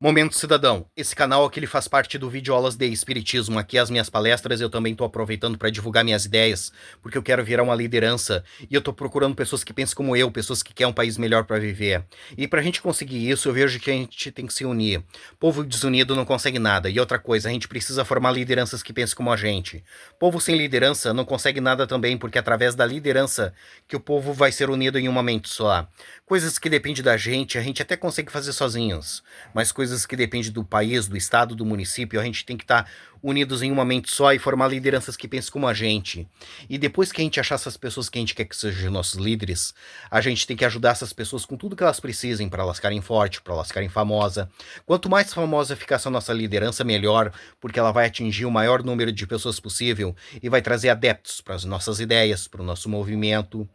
Momento Cidadão. Esse canal aqui ele faz parte do Videoaulas de Espiritismo. Aqui as minhas palestras eu também estou aproveitando para divulgar minhas ideias, porque eu quero virar uma liderança e eu estou procurando pessoas que pensem como eu, pessoas que querem um país melhor para viver. E para a gente conseguir isso, eu vejo que a gente tem que se unir. Povo desunido não consegue nada. E outra coisa, a gente precisa formar lideranças que pensem como a gente. Povo sem liderança não consegue nada também, porque é através da liderança que o povo vai ser unido em uma mente só. Coisas que dependem da gente, a gente até consegue fazer sozinhos, mas coisas que dependem do país, do estado, do município, a gente tem que estar unidos em uma mente só e formar lideranças que pensem como a gente. E depois que a gente achar essas pessoas que a gente quer que sejam nossos líderes, a gente tem que ajudar essas pessoas com tudo que elas precisem para elas ficarem fortes, para elas ficarem famosas. Quanto mais famosa ficar essa nossa liderança, melhor, porque ela vai atingir o maior número de pessoas possível e vai trazer adeptos para as nossas ideias, para o nosso movimento.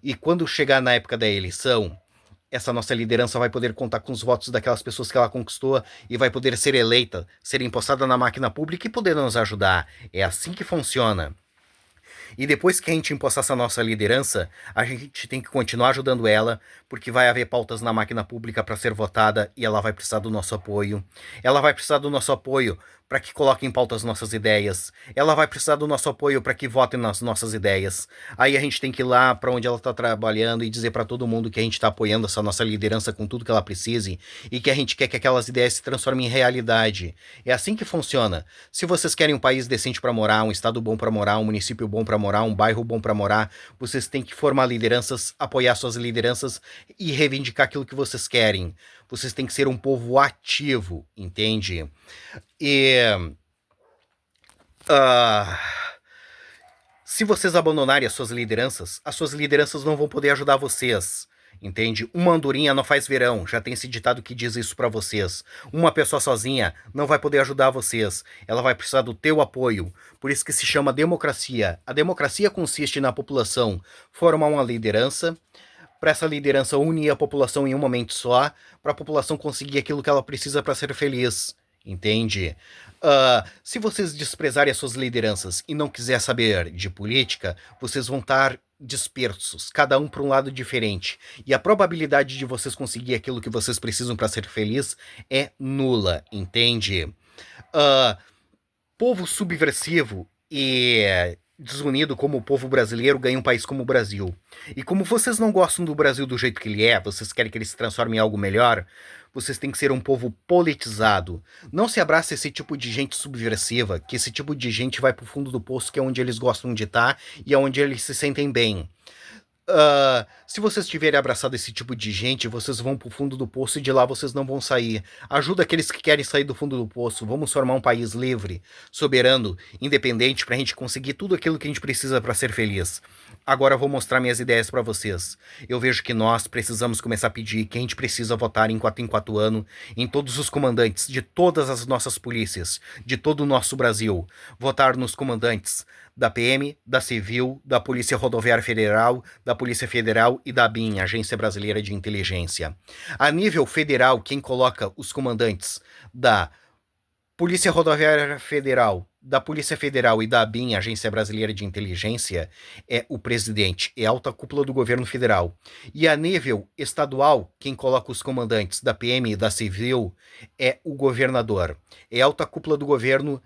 E quando chegar na época da eleição, essa nossa liderança vai poder contar com os votos daquelas pessoas que ela conquistou e vai poder ser eleita, ser empossada na máquina pública e poder nos ajudar. É assim que funciona. E depois que a gente empossar essa nossa liderança, a gente tem que continuar ajudando ela, porque vai haver pautas na máquina pública para ser votada e ela vai precisar do nosso apoio. Ela vai precisar do nosso apoio para que coloquem em pauta as nossas ideias. Ela vai precisar do nosso apoio para que votem nas nossas ideias. Aí a gente tem que ir lá para onde ela está trabalhando e dizer para todo mundo que a gente está apoiando essa nossa liderança com tudo que ela precise e que a gente quer que aquelas ideias se transformem em realidade. É assim que funciona. Se vocês querem um país decente para morar, um estado bom para morar, um município bom para morar, um bairro bom para morar, vocês têm que formar lideranças, apoiar suas lideranças e reivindicar aquilo que vocês querem. Vocês têm que ser um povo ativo, entende? E uh, se vocês abandonarem as suas lideranças não vão poder ajudar vocês. Entende? Uma andorinha não faz verão, já tem esse ditado que diz isso para vocês. Uma pessoa sozinha não vai poder ajudar vocês, ela vai precisar do teu apoio. Por isso que se chama democracia. A democracia consiste na população formar uma liderança, para essa liderança unir a população em um momento só, para a população conseguir aquilo que ela precisa para ser feliz. Entende? Se vocês desprezarem as suas lideranças e não quiser saber de política, vocês vão estar dispersos, cada um para um lado diferente. E a probabilidade de vocês conseguir aquilo que vocês precisam para ser feliz é nula, entende? Uh, Povo subversivo e desunido como o povo brasileiro ganha um país como o Brasil. E como vocês não gostam do Brasil do jeito que ele é, vocês querem que ele se transforme em algo melhor, vocês têm que ser um povo politizado. Não se abraça esse tipo de gente subversiva, que esse tipo de gente vai pro fundo do poço, que é onde eles gostam de estar e é onde eles se sentem bem. Se vocês tiverem abraçado esse tipo de gente, vocês vão pro fundo do poço e de lá vocês não vão sair. Ajuda aqueles que querem sair do fundo do poço. Vamos formar um país livre, soberano, independente pra gente conseguir tudo aquilo que a gente precisa para ser feliz. Agora eu vou mostrar minhas ideias para vocês. Eu vejo que nós precisamos começar a pedir que a gente precisa votar em 4 anos em todos os comandantes de todas as nossas polícias, de todo o nosso Brasil. Votar nos comandantes da PM, da Civil, da Polícia Rodoviária Federal, da Polícia Federal e da ABIN, Agência Brasileira de Inteligência. A nível federal, quem coloca os comandantes da Polícia Rodoviária Federal, da Polícia Federal e da ABIN, Agência Brasileira de Inteligência, é o presidente, é a alta cúpula do governo federal. E a nível estadual, quem coloca os comandantes da PM e da Civil é o governador, é a alta cúpula do governo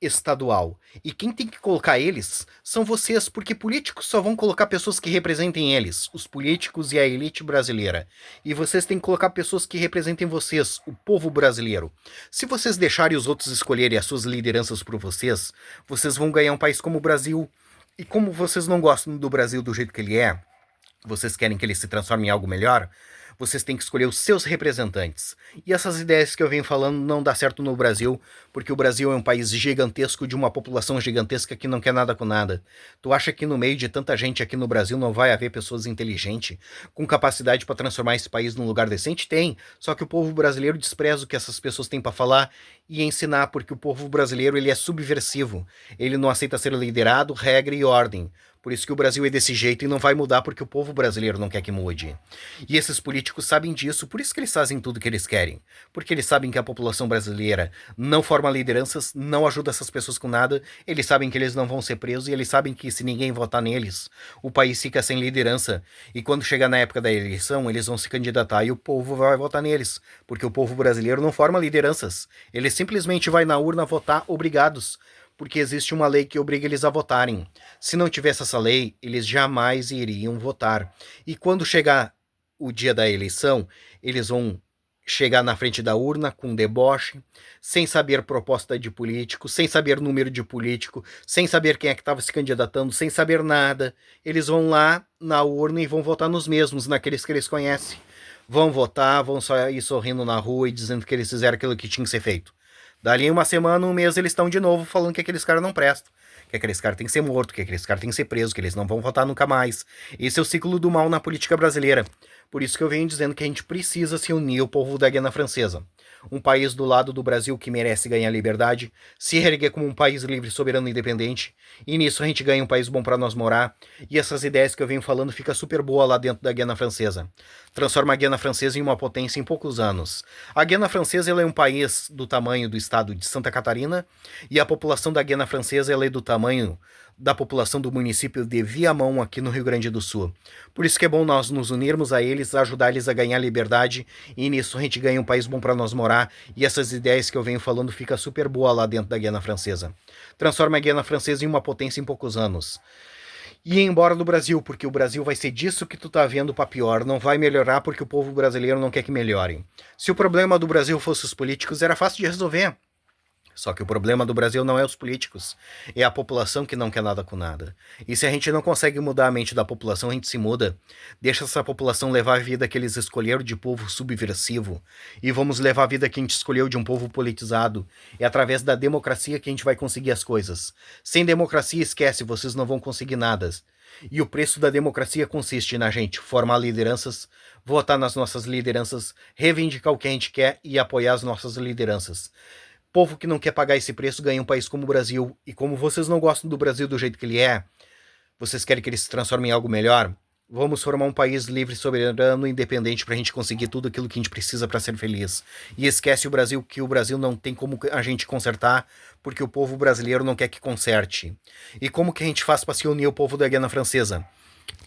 estadual. E quem tem que colocar eles são vocês, porque políticos só vão colocar pessoas que representem eles, os políticos e a elite brasileira. E vocês têm que colocar pessoas que representem vocês, o povo brasileiro. Se vocês deixarem os outros escolherem as suas lideranças por vocês, vocês vão ganhar um país como o Brasil. E como vocês não gostam do Brasil do jeito que ele é, vocês querem que ele se transforme em algo melhor, vocês têm que escolher os seus representantes. E essas ideias que eu venho falando não dá certo no Brasil, porque o Brasil é um país gigantesco de uma população gigantesca que não quer nada com nada. Tu acha que no meio de tanta gente aqui no Brasil não vai haver pessoas inteligentes, com capacidade para transformar esse país num lugar decente? Tem, só que o povo brasileiro despreza o que essas pessoas têm para falar e ensinar, porque o povo brasileiro ele é subversivo. Ele não aceita ser liderado, regra e ordem. Por isso que o Brasil é desse jeito e não vai mudar porque o povo brasileiro não quer que mude. E esses políticos sabem disso, por isso que eles fazem tudo o que eles querem. Porque eles sabem que a população brasileira não forma lideranças, não ajuda essas pessoas com nada, eles sabem que eles não vão ser presos e eles sabem que se ninguém votar neles, o país fica sem liderança. E quando chegar na época da eleição, eles vão se candidatar e o povo vai votar neles. Porque o povo brasileiro não forma lideranças. Ele simplesmente vai na urna votar obrigados, porque existe uma lei que obriga eles a votarem. Se não tivesse essa lei, eles jamais iriam votar. E quando chegar o dia da eleição, eles vão chegar na frente da urna com deboche, sem saber proposta de político, sem saber número de político, sem saber quem é que estava se candidatando, sem saber nada. Eles vão lá na urna e vão votar nos mesmos, naqueles que eles conhecem. Vão votar, vão sair sorrindo na rua e dizendo que eles fizeram aquilo que tinha que ser feito. Dali uma semana, um mês, eles estão de novo falando que aqueles caras não prestam, que aqueles caras têm que ser mortos, que aqueles caras têm que ser presos, que eles não vão votar nunca mais. Esse é o ciclo do mal na política brasileira. Por isso que eu venho dizendo que a gente precisa se unir ao povo da Guiana Francesa. Um país do lado do Brasil que merece ganhar liberdade, se erguer como um país livre, soberano e independente, e nisso a gente ganha um país bom para nós morar, e essas ideias que eu venho falando fica super boa lá dentro da Guiana Francesa. Transforma a Guiana Francesa em uma potência em poucos anos. A Guiana Francesa ela é um país do tamanho do estado de Santa Catarina, e a população da Guiana Francesa ela é do tamanho da população do município de Viamão, aqui no Rio Grande do Sul. Por isso que é bom nós nos unirmos a eles, ajudar eles a ganhar liberdade, e nisso a gente ganha um país bom para nós morar, e essas ideias que eu venho falando fica super boa lá dentro da Guiana Francesa. Transforma a Guiana Francesa em uma potência em poucos anos. E ir embora do Brasil, porque o Brasil vai ser disso que tu tá vendo pra pior, não vai melhorar porque o povo brasileiro não quer que melhore. Se o problema do Brasil fosse os políticos, era fácil de resolver. Só que o problema do Brasil não é os políticos, é a população que não quer nada com nada. E se a gente não consegue mudar a mente da população, a gente se muda. Deixa essa população levar a vida que eles escolheram de povo subversivo. E vamos levar a vida que a gente escolheu de um povo politizado. É através da democracia que a gente vai conseguir as coisas. Sem democracia, esquece, vocês não vão conseguir nada. E o preço da democracia consiste na gente formar lideranças, votar nas nossas lideranças, reivindicar o que a gente quer e apoiar as nossas lideranças. Povo que não quer pagar esse preço ganha um país como o Brasil. E como vocês não gostam do Brasil do jeito que ele é, vocês querem que ele se transforme em algo melhor? Vamos formar um país livre, soberano e independente pra gente conseguir tudo aquilo que a gente precisa para ser feliz. E esquece o Brasil, que o Brasil não tem como a gente consertar, porque o povo brasileiro não quer que conserte. E como que a gente faz para se unir ao povo da Guiana Francesa?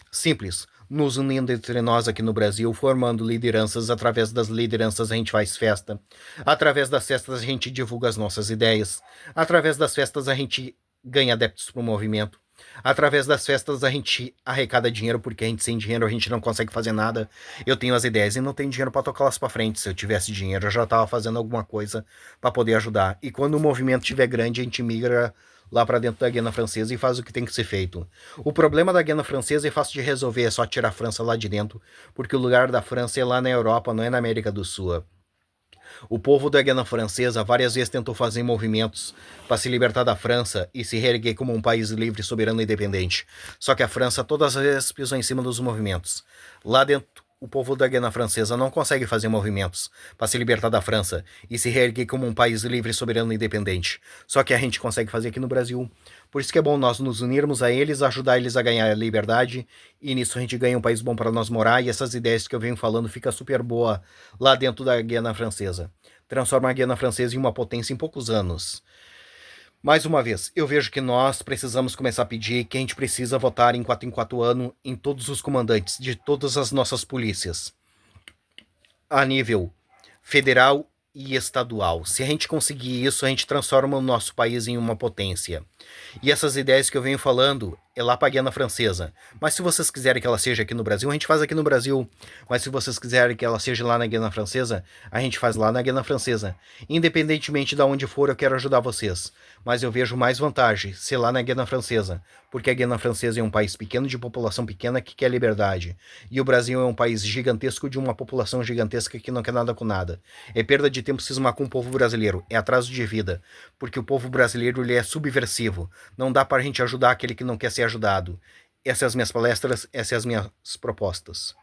Simples. Nos unindo entre nós aqui no Brasil, formando lideranças. Através das lideranças a gente faz festa. Através das festas a gente divulga as nossas ideias. Através das festas a gente ganha adeptos pro movimento. Através das festas a gente arrecada dinheiro, porque a gente sem dinheiro a gente não consegue fazer nada. Eu tenho as ideias e não tenho dinheiro para tocá-las para frente. Se eu tivesse dinheiro eu já estava fazendo alguma coisa para poder ajudar. E quando o movimento estiver grande a gente migra lá para dentro da Guiana Francesa e faz o que tem que ser feito. O problema da Guiana Francesa é fácil de resolver, é só tirar a França lá de dentro, porque o lugar da França é lá na Europa, não é na América do Sul. O povo da Guiana Francesa várias vezes tentou fazer movimentos para se libertar da França e se reerguer como um país livre, soberano e independente. Só que a França todas as vezes pisou em cima dos movimentos. Lá dentro, o povo da Guiana Francesa não consegue fazer movimentos para se libertar da França e se reerguer como um país livre, soberano e independente. Só que a gente consegue fazer aqui no Brasil. Por isso que é bom nós nos unirmos a eles, ajudar eles a ganhar a liberdade, e nisso a gente ganha um país bom para nós morar, e essas ideias que eu venho falando fica super boa lá dentro da Guiana Francesa. Transforma a Guiana Francesa em uma potência em poucos anos. Mais uma vez, eu vejo que nós precisamos começar a pedir que a gente precisa votar em 4 anos em todos os comandantes de todas as nossas polícias, a nível federal e estadual. Se a gente conseguir isso, a gente transforma o nosso país em uma potência. E essas ideias que eu venho falando é lá para a Guiana Francesa. Mas se vocês quiserem que ela seja aqui no Brasil, a gente faz aqui no Brasil. Mas se vocês quiserem que ela seja lá na Guiana Francesa, a gente faz lá na Guiana Francesa. Independentemente de onde for, eu quero ajudar vocês. Mas eu vejo mais vantagem ser lá na Guiana Francesa, porque a Guiana Francesa é um país pequeno, de população pequena, que quer liberdade. E o Brasil é um país gigantesco, de uma população gigantesca que não quer nada com nada. É perda de tempo cismar com o povo brasileiro, é atraso de vida, porque o povo brasileiro ele é subversivo. Não dá para a gente ajudar aquele que não quer ser ajudado. Essas são as minhas palestras, essas são as minhas propostas.